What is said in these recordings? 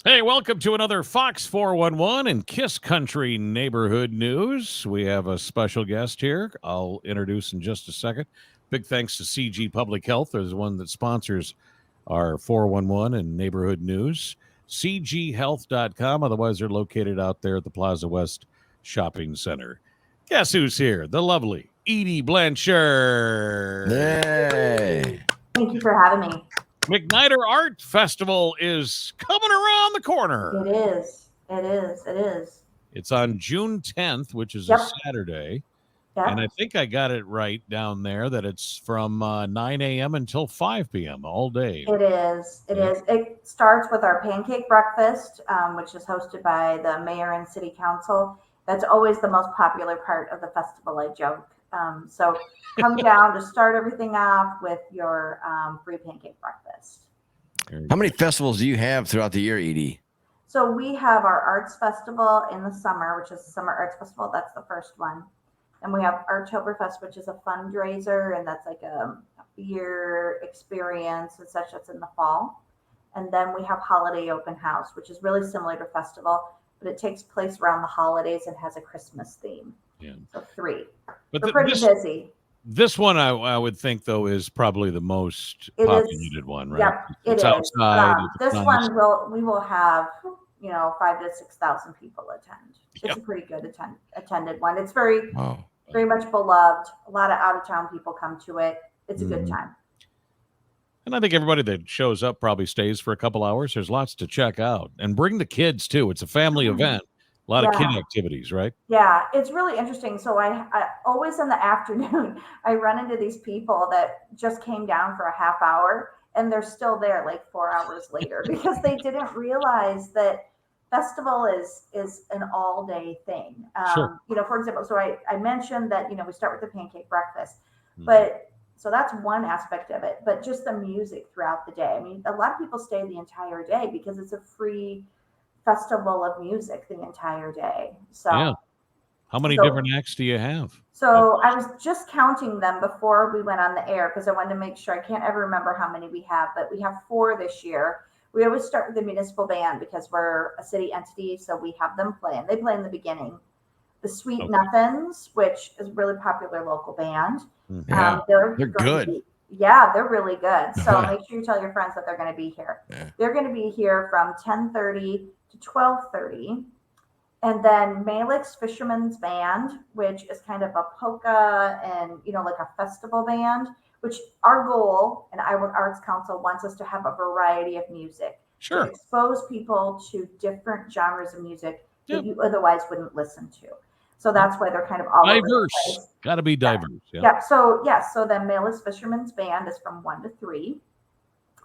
Hey, welcome to another Fox 411 and Kiss Country Neighborhood News. We have a special guest here. I'll introduce in just a second. Big thanks to CG Public Health. There's one that sponsors our 411 and Neighborhood News. cghealth.com. Otherwise, they're located out there at the Plaza West Shopping Center. Guess who's here? The lovely Edie Blanchard. Hey. Thank you for having me. MacNider Art Festival is coming around the corner. It is. It is. It is. It's on June 10th, which is Yep. a Saturday. Yep. And I think I got it right down there that it's from 9 a.m. until 5 p.m. all day. It is. It Yeah. is. It starts with our pancake breakfast, which is hosted by the mayor and city council. That's always the most popular part of the festival, I joke. So come down to start everything off with your free pancake breakfast. How many festivals do you have throughout the year, Edie? So we have our arts festival in the summer, which is the Summer Arts Festival. That's the first one. And we have Artoberfest, which is a fundraiser, and that's like a beer experience and such. That's in the fall. And then we have Holiday Open House, which is really similar to festival, but it takes place around the holidays and has a Christmas theme. Yeah. So 3. But We're pretty busy. This one, I would think, though, is probably the most It is. populated one, right? Yep, It's it is. outside. It's This nice. one we will have 5,000 to 6,000 people attend. It's Yep. a pretty good attended one. It's very Wow. very much beloved. A lot of out of town people come to it. It's a good Mhm. time. And I think everybody that shows up probably stays for a couple hours. There's lots to check out. And bring the kids, too. It's a family event. A lot of kid activities, right? Yeah, it's really interesting. So I always in the afternoon, I run into these people that just came down for a half hour and they're still there like 4 hours later because they didn't realize that festival is an all day thing. Sure. For example, so I mentioned that, we start with the pancake breakfast, Mhm. but so that's one aspect of it, but just the music throughout the day. I mean, a lot of people stay the entire day because it's a free festival of music the entire day. So Yeah. How many different acts do you have? So I was just counting them before we went on the air because I wanted to make sure. I can't ever remember how many we have, but we have 4 this year. We always start with the municipal band because we're a city entity, so we have them play, and they play in the beginning. The Sweet Nothings, which is a really popular local band. Yeah, they're good. They're really good. So make sure you tell your friends that they're going to be here. Yeah. They're going to be here from 10:30 to 12:30. And then Malik's Fisherman's Band, which is kind of a polka and, like a festival band, which our goal and Iowa Arts Council wants us to have a variety of music. Sure. To expose people to different genres of music that you otherwise wouldn't listen to. So that's why they're kind of all over the Diverse. place. Got to be diverse. Yeah. Yeah. So then Malik's Fisherman's Band is from 1 to 3.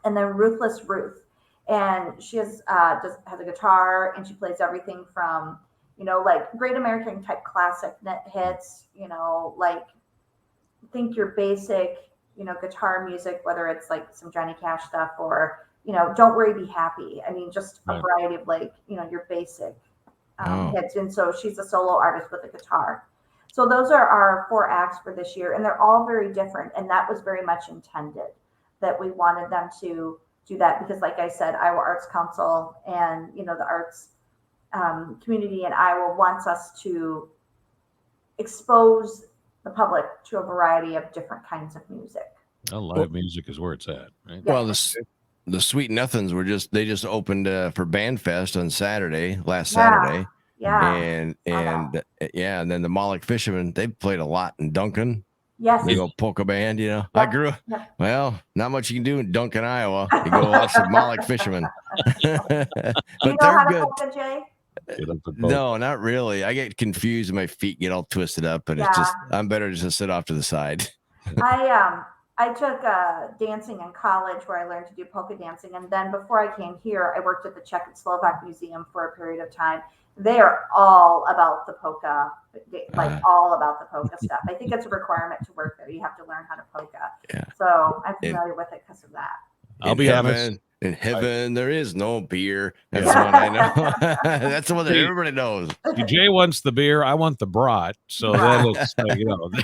And then Ruthless Ruth. And she has a guitar and she plays everything from like Great American type classic hits, like think your basic, guitar music, whether it's like some Johnny Cash stuff or, Don't Worry, Be Happy. I mean, just a variety of like, your basic hits. And so she's a solo artist with a guitar. So those are our 4 acts for this year. And they're all very different. And that was very much intended that we wanted them to do that because like I said, Iowa Arts Council and, the arts community in Iowa wants us to expose the public to a variety of different kinds of music. Live music is where it's at, right? Yeah. Well, the Sweet Nothings they just opened for Band Fest on last Saturday. Yeah. And then the Malik Fishermen, they played a lot in Duncan. Yes. They go polka band, Yep. I grew up. Yep. Well, not much you can do in Duncan, Iowa. You go watch the Malik Fishermen. But Do you know they're how to good. polka, Jay? No, not really. I get confused and my feet get all twisted up, but it's just I'm better just to sit off to the side. I took dancing in college where I learned to do polka dancing, and then before I came here, I worked at the Czech and Slovak Museum for a period of time. They are all about the polka, all about the polka stuff. I think it's a requirement to work there. You have to learn how to polka. Yeah. So I'm familiar with it because of that. I'll be honest. In heaven, there is no beer. That's the one I know. That's the one that everybody knows. Jay wants the beer. I want the brat. So then it's there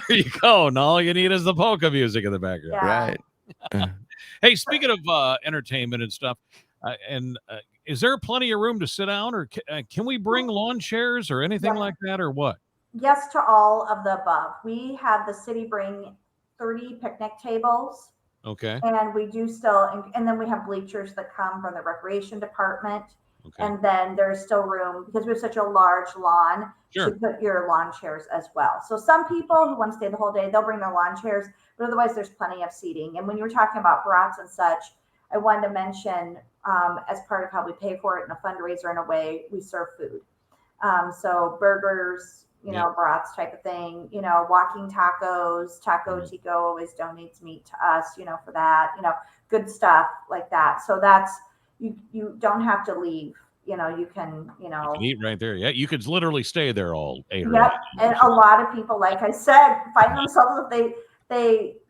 you go. And all you need is the polka music in the background. Yeah. Right. Hey, speaking of entertainment and stuff, And is there plenty of room to sit down, or can we bring lawn chairs or anything like that, or what? Yes to all of the above. We have the city bring 30 picnic tables. Okay. And we do still, and then we have bleachers that come from the recreation department. Okay. And then there's still room because we have such a large lawn Sure. to put your lawn chairs as well. So some people who want to stay the whole day, they'll bring their lawn chairs, but otherwise there's plenty of seating. And when you were talking about brats and such, I wanted to mention as part of how we pay for it in a fundraiser in a way, we serve food. So burgers, brats type of thing, walking tacos, Taco Tico always donates meat to us, for that, good stuff like that. So that's, you don't have to leave, you can eat right there. Yeah. You could literally stay there all 8 or 8 Yep. hours. And a lot of people, like I said, find themselves, if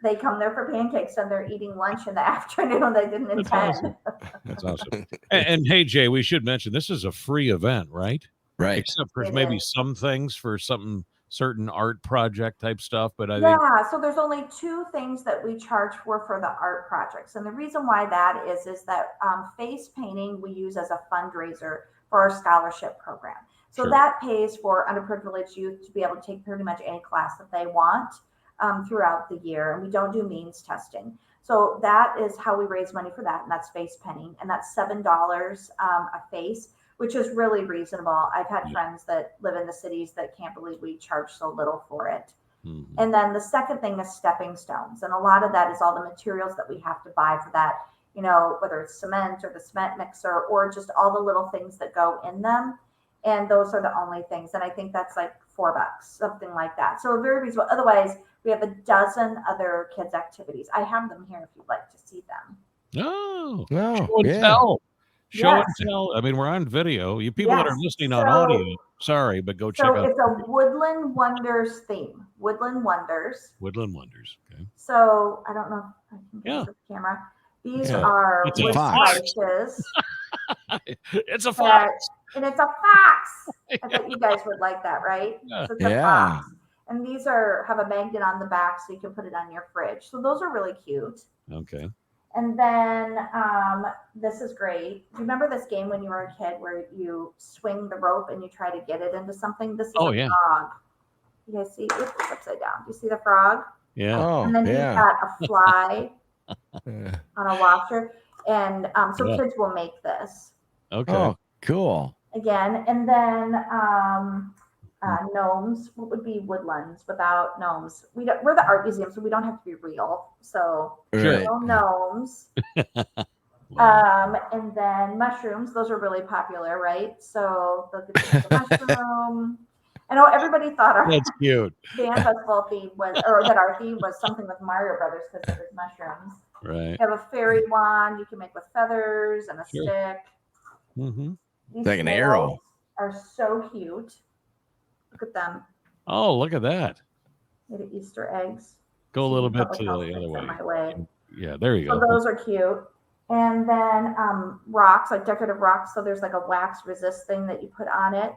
they come there for pancakes and they're eating lunch in the afternoon. They didn't intend. That's awesome. And hey, Jay, we should mention this is a free event, right? Right. Except for It maybe is. some things for something certain art project type stuff. But I think Yeah, so there's only 2 things that we charge for the art projects. And the reason why that is that face painting we use as a fundraiser for our scholarship program. So Sure. that pays for underprivileged youth to be able to take pretty much any class that they want throughout the year. And we don't do means testing. So that is how we raise money for that. And that's face painting. And that's $7 a face, which is really reasonable. I've had friends that live in the cities that can't believe we charge so little for it. Mhm. And then the second thing is stepping stones. And a lot of that is all the materials that we have to buy for that, whether it's cement or the cement mixer or just all the little things that go in them. And those are the only things. And I think that's like $4, something like that. So very reasonable. Otherwise, we have a dozen other kids' activities. I have them here if you'd like to see them. Oh, No. show and Yeah. tell. Show Yes. and tell. I mean, we're on video. You people that are Yes. listening on So- audio, sorry, but go check So out it's a Woodland Wonders theme. Woodland Wonders. Woodland Wonders. Okay. So I don't know if I can get Yeah. this with the camera. These Yeah. are It's a wood fox. slices. It's a that- fox. And it's a fox. I bet you guys would like that, right? Yeah. So it's a Yeah. fox. And these have a magnet on the back so you can put it on your fridge. So those are really cute. Okay. And then this is great. Do you remember this game when you were a kid where you swing the rope and you try to get it into something? This is Oh, a yeah. frog. You guys see? Oops, it's upside down. Do you see the frog? Yeah. Oh, And then he's yeah. got a fly Yeah. on a washer. And so Yeah. kids will make this Okay. Oh, cool. again. And then gnomes. What would be woodlands without gnomes? We're the art museum, so we don't have to be real. So Sure. Right. no gnomes. Wow. And then mushrooms. Those are really popular, right? So the mushroom. I know everybody thought our That's cute. band festival theme was, or that our theme was something with Mario Brothers because it was mushrooms. Right. You have a fairy wand you can make with feathers and a Sure. stick. Mm-hmm. These Like an snails arrow. are so cute. Look at them. Oh, look at that. Little Easter eggs. Go a little bit Public to health the picks other on way. my way. Yeah, there you So go. those are cute. And then rocks, like decorative rocks. So there's like a wax resist thing that you put on it.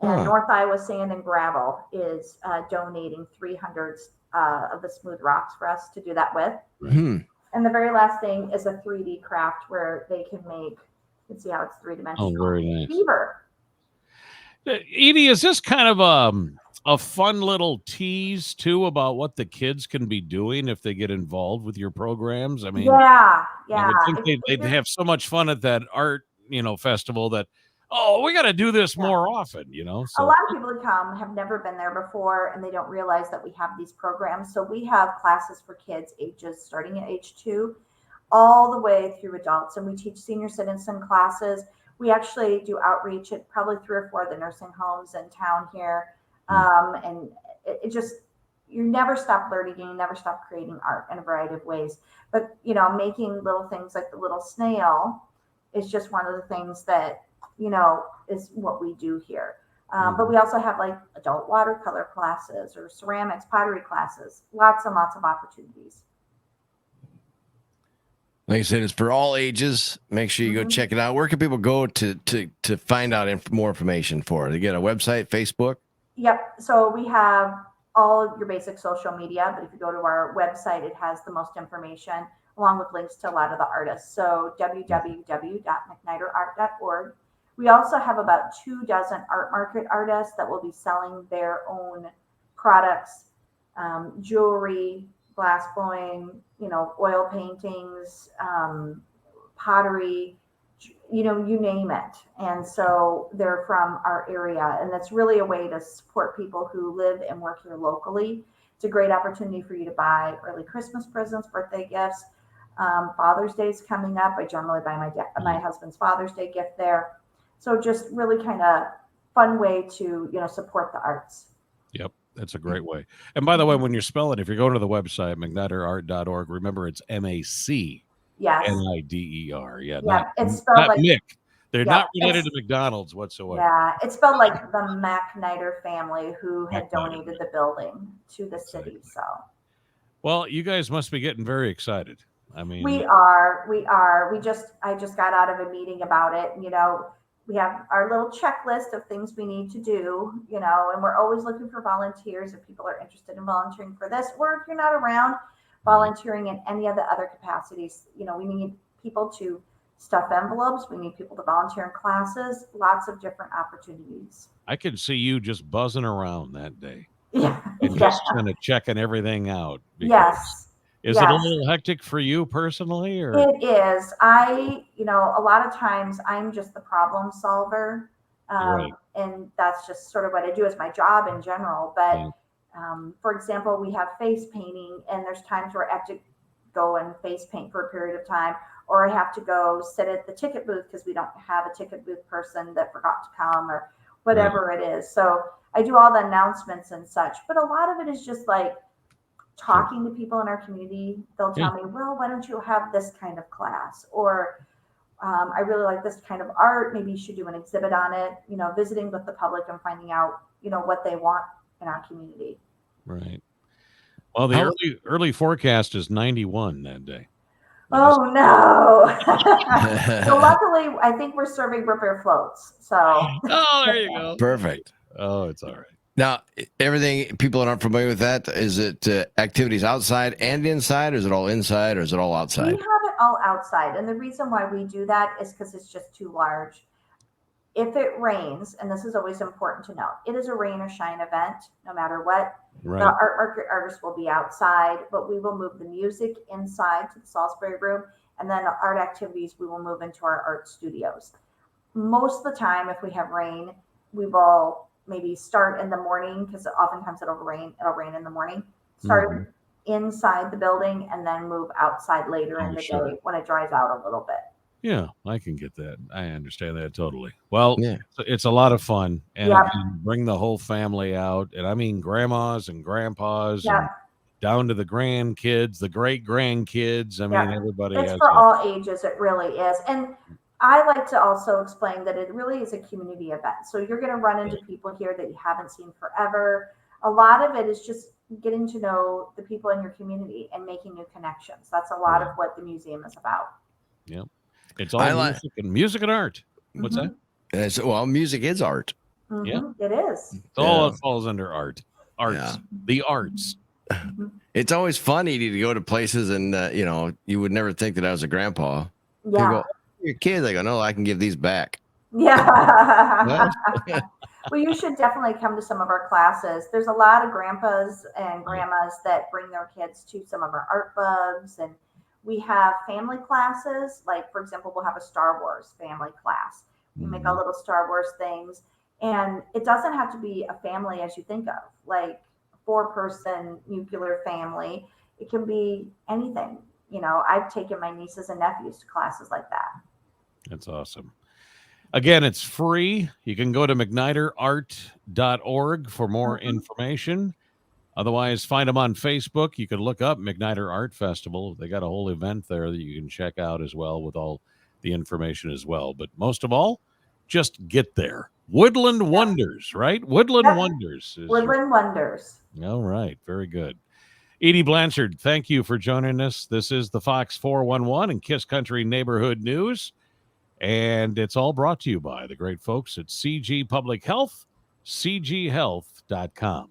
And Huh. North Iowa Sand and Gravel is donating 300 of the smooth rocks for us to do that with. Hmm. And the very last thing is a 3D craft where they can make, you can see how it's Oh, three-dimensional. very nice. Beaver. Edie, is this kind of a fun little tease too about what the kids can be doing if they get involved with your programs? I mean, Yeah. I would think they'd have so much fun at that art, festival that, oh, we got to do this more often, A So lot of people who come have never been there before and they don't realize that we have these programs. So we have classes for kids ages starting at age 2 all the way through adults. And we teach senior citizen classes. We actually do outreach at probably 3 or 4 of the nursing homes in town here. And it just, you never stop learning and you never stop creating art in a variety of ways. But, making little things like the little snail is just one of the things that, is what we do here. But we also have like adult watercolor classes or ceramics, pottery classes, lots and lots of opportunities. Like I said, it's for all ages. Make sure you go check it out. Where can people go to find out more information for it? They get a website, Facebook? Yep. So we have all your basic social media, but if you go to our website, it has the most information. along with links to a lot of the artists. So www.macniderart.org. We also have about 24 art market artists that will be selling their own products, jewelry, glass blowing, oil paintings, pottery, you name it. And so they're from our area, and that's really a way to support people who live and work here locally. It's a great opportunity for you to buy early Christmas presents, birthday gifts. Father's Day is coming up. I generally buy my husband's Father's Day gift there. So just really kind of fun way to, support the arts. Yep. That's a great way. And by the way, when you're spelling, if you're going to the website, MacNiderart.org, remember it's MacNider. Yes. Yeah. Yeah. It's spelled not like Mick. They're not related to McDonald's whatsoever. Yeah. It's spelled like the MacNider family who had donated the building to the city. So. Well, you guys must be getting very excited. I mean, we are. I just got out of a meeting about it. We have our little checklist of things we need to do, and we're always looking for volunteers if people are interested in volunteering for this, or if you're not around, volunteering in any of the other capacities. We need people to stuff envelopes. We need people to volunteer in classes, lots of different opportunities. I could see you just buzzing around that day. Yeah. And just kind of checking everything out. Yes. Is it a little hectic for you personally? Or? It is. A lot of times I'm just the problem solver. Right. And that's just sort of what I do as my job in general. But for example, we have face painting, and there's times where I have to go and face paint for a period of time, or I have to go sit at the ticket booth because we don't have a ticket booth person that forgot to come or whatever it is. So I do all the announcements and such, but a lot of it is just like talking to people in our community. They'll tell me, well, why don't you have this kind of class? Or I really like this kind of art. Maybe you should do an exhibit on it, visiting with the public and finding out, what they want in our community. Right. Well, the early forecast is 91 that day. Oh, no. So luckily, I think we're serving root beer floats. So. Oh, there you go. Perfect. Oh, it's all right. Now, everything, people that aren't familiar with that, is it activities outside and inside, or is it all inside, or is it all outside? We have it all outside. And the reason why we do that is because it's just too large. If it rains, and this is always important to note, it is a rain or shine event, no matter what. Right. The art artists will be outside, but we will move the music inside to the Salisbury room. And then the art activities, we will move into our art studios. Most of the time, if we have rain, we will maybe start in the morning, because oftentimes it'll rain in the morning. Start inside the building and then move outside later in the day when it dries out a little bit. Yeah, I can get that. I understand that totally. Well, it's a lot of fun, and bring the whole family out, and I mean grandmas and grandpas, and down to the grandkids, the great grandkids. I mean, everybody. It's for all ages. It really is, and I like to also explain that it really is a community event. So you're going to run into people here that you haven't seen forever. A lot of it is just getting to know the people in your community and making new connections. That's a lot of what the museum is about. Yep. It's all music and art. What's that? Well, music is art. Yeah, it is. It's all falls under art. Arts. The arts. It's always fun, Edie, to go to places and you would never think that I was a grandpa. Yeah. Go, your kids, I go, no, I can give these back. Yeah. Well, you should definitely come to some of our classes. There's a lot of grandpas and grandmas that bring their kids to some of our art bugs, and we have family classes. Like, for example, we'll have a Star Wars family class. We make all little Star Wars things, and it doesn't have to be a family as you think of, like a 4-person nuclear family. It can be anything. I've taken my nieces and nephews to classes like that. That's awesome. Again, it's free. You can go to MacNiderart.org for more information. Otherwise, find them on Facebook. You can look up MacNider Art Festival. They got a whole event there that you can check out as well with all the information as well. But most of all, just get there. Woodland Wonders, right? Woodland Wonders. Woodland Wonders. All right. Very good. Edie Blanchard, thank you for joining us. This is the Fox 411 and Kiss Country Neighborhood News. And it's all brought to you by the great folks at CG Public Health, cghealth.com.